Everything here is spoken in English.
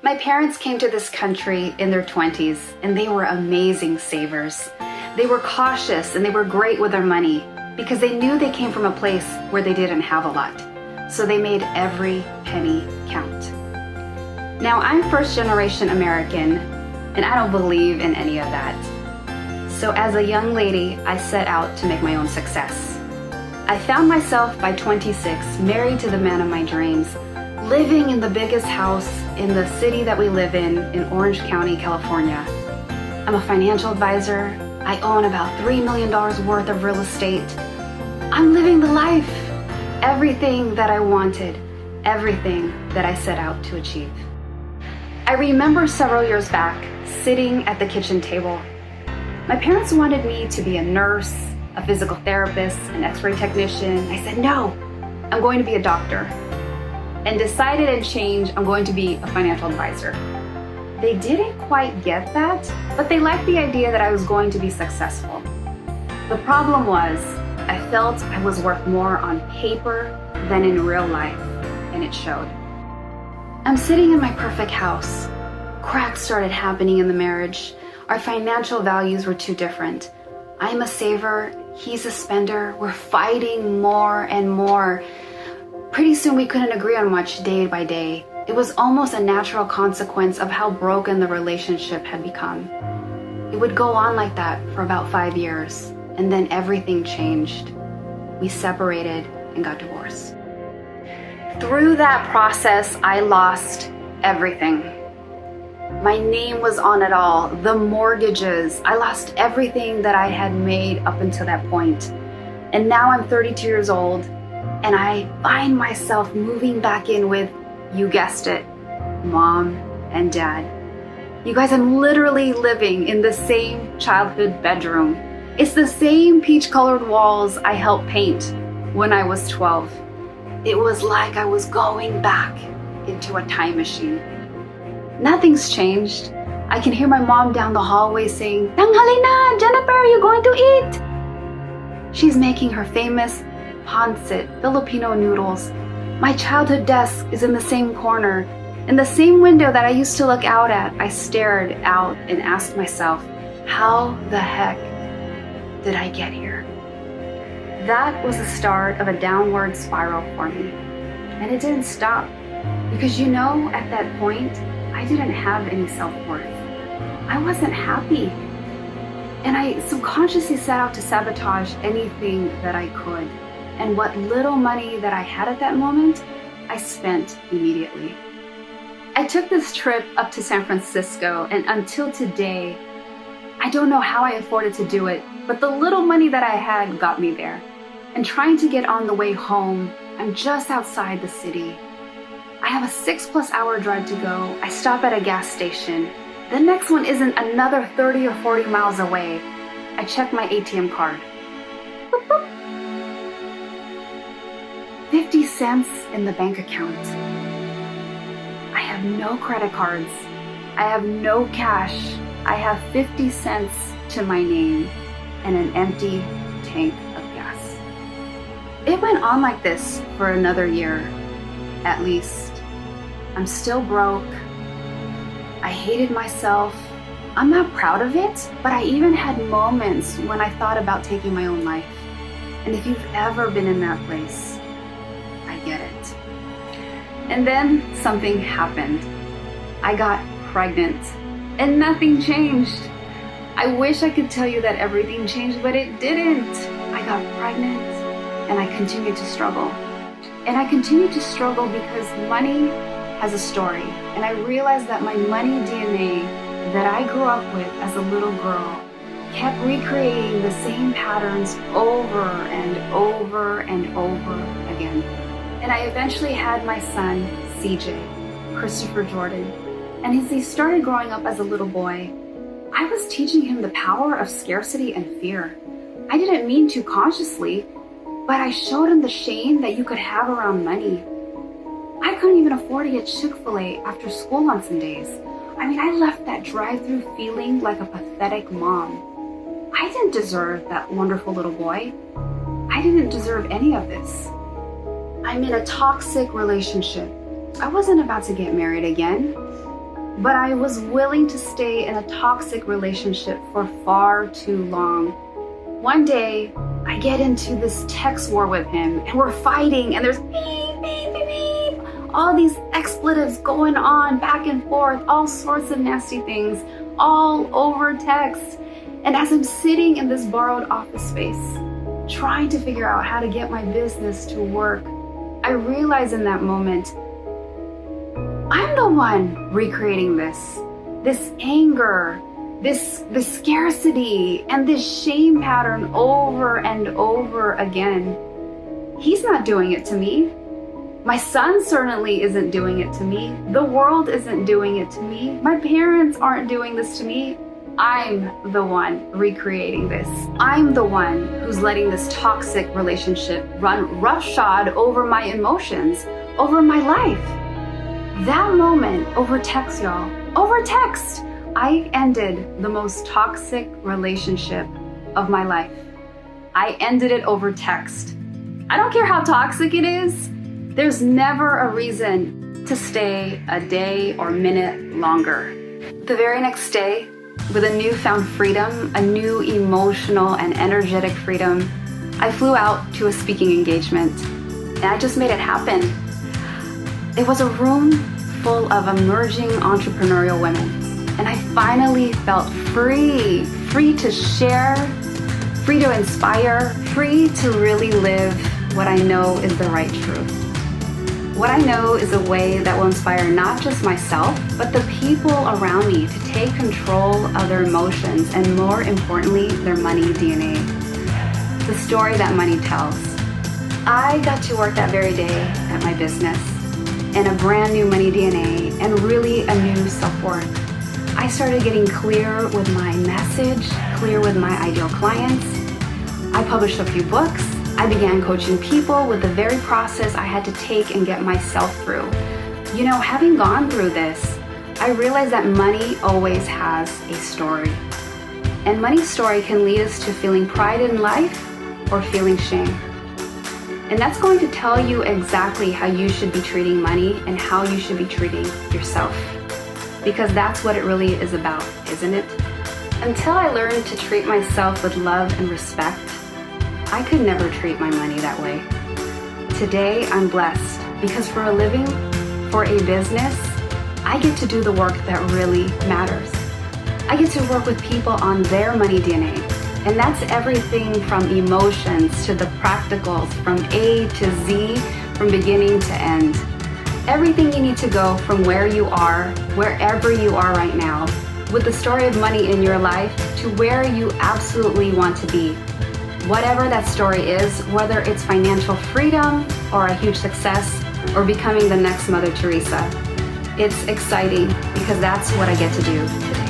My parents came to this country in their 20s, and they were amazing savers. They were cautious and they were great with their money because they knew they came from a place where they didn't have a lot. So they made every penny count. Now, I'm first generation American, and I don't believe in any of that. So as a young lady, I set out to make my own success. I found myself by 26, married to the man of my dreams, living in the biggest house in the city that we live in Orange County, California. I'm a financial advisor. I own about $3 million worth of real estate. I'm living the life. Everything that I wanted, everything that I set out to achieve. I remember several years back, sitting at the kitchen table. My parents wanted me to be a nurse, a physical therapist, an x-ray technician. I said, no, I'm going to be a doctor. And decided and changed, I'm going to be a financial advisor. They didn't quite get that, but they liked the idea that I was going to be successful. The problem was, I felt I was worth more on paper than in real life, and it showed. I'm sitting in my perfect house. Cracks started happening in the marriage. Our financial values were too different. I'm a saver, he's a spender. We're fighting more and more. Pretty soon we couldn't agree on much day by day. It was almost a natural consequence of how broken the relationship had become. It would go on like that for about 5 years, and then everything changed. We separated and got divorced. Through that process, I lost everything. My name was on it all, the mortgages. I lost everything that I had made up until that point. And now I'm 32 years old, and I find myself moving back in with, you guessed it, mom and dad. You guys, I'm literally living in the same childhood bedroom. It's the same peach-colored walls I helped paint when I was 12. It was like I was going back into a time machine. Nothing's changed. I can hear my mom down the hallway saying, "Tanghali na, Jennifer, are you going to eat?" She's making her famous pancit, Filipino noodles. My childhood desk is in the same corner. In the same window that I used to look out at, I stared out and asked myself, how the heck did I get here? That was the start of a downward spiral for me. And it didn't stop. Because at that point, I didn't have any self-worth. I wasn't happy. And I subconsciously set out to sabotage anything that I could. And what little money that I had at that moment, I spent immediately. I took this trip up to San Francisco, and until today, I don't know how I afforded to do it, but the little money that I had got me there. And trying to get on the way home, I'm just outside the city. I have a 6+ hour drive to go. I stop at a gas station. The next one isn't another 30 or 40 miles away. I check my ATM card. Boop, boop. 50 cents in the bank account. I have no credit cards. I have no cash. I have 50 cents to my name and an empty tank of gas. It went on like this for another year, at least. I'm still broke. I hated myself. I'm not proud of it, but I even had moments when I thought about taking my own life. And if you've ever been in that place, I get it. And then something happened. I got pregnant and nothing changed. I wish I could tell you that everything changed, but it didn't. I got pregnant and I continued to struggle. And I continued to struggle because money has a story. And I realized that my money DNA that I grew up with as a little girl kept recreating the same patterns over and over and over again. And I eventually had my son, CJ, Christopher Jordan. And as he started growing up as a little boy, I was teaching him the power of scarcity and fear. I didn't mean to consciously, but I showed him the shame that you could have around money. I couldn't even afford to get Chick-fil-A after school on some days. I left that drive-through feeling like a pathetic mom. I didn't deserve that wonderful little boy. I didn't deserve any of this. I'm in a toxic relationship. I wasn't about to get married again. but I was willing to stay in a toxic relationship for far too long. One day, I get into this text war with him, and we're fighting, and there's beep, beep, beep, beep, all these expletives going on back and forth, all sorts of nasty things, all over text. And as I'm sitting in this borrowed office space, trying to figure out how to get my business to work, I realize in that moment, I'm the one recreating this anger, this scarcity, and this shame pattern over and over again. He's not doing it to me. My son certainly isn't doing it to me. The world isn't doing it to me. My parents aren't doing this to me. I'm the one recreating this. I'm the one who's letting this toxic relationship run roughshod over my emotions, over my life. That moment over text, y'all, over text, I ended the most toxic relationship of my life. I ended it over text. I don't care how toxic it is. There's never a reason to stay a day or minute longer. The very next day, with a newfound freedom, a new emotional and energetic freedom, I flew out to a speaking engagement, and I just made it happen. It was a room full of emerging entrepreneurial women, and I finally felt free to share, free to inspire, free to really live what I know is the right truth. What I know is a way that will inspire not just myself, but the people around me to take control of their emotions and, more importantly, their money DNA. The story that money tells. I got to work that very day at my business and a brand new money DNA and really a new self-worth. I started getting clear with my message, clear with my ideal clients. I published a few books. I began coaching people with the very process I had to take and get myself through. You know, having gone through this, I realized that money always has a story. And money's story can lead us to feeling pride in life or feeling shame. And that's going to tell you exactly how you should be treating money and how you should be treating yourself. Because that's what it really is about, isn't it? Until I learned to treat myself with love and respect, I could never treat my money that way. Today, I'm blessed because for a living, for a business, I get to do the work that really matters. I get to work with people on their money DNA. And that's everything from emotions to the practicals, from A to Z, from beginning to end. Everything you need to go from where you are, wherever you are right now, with the story of money in your life to where you absolutely want to be. Whatever that story is, whether it's financial freedom or a huge success or becoming the next Mother Teresa, it's exciting because that's what I get to do today.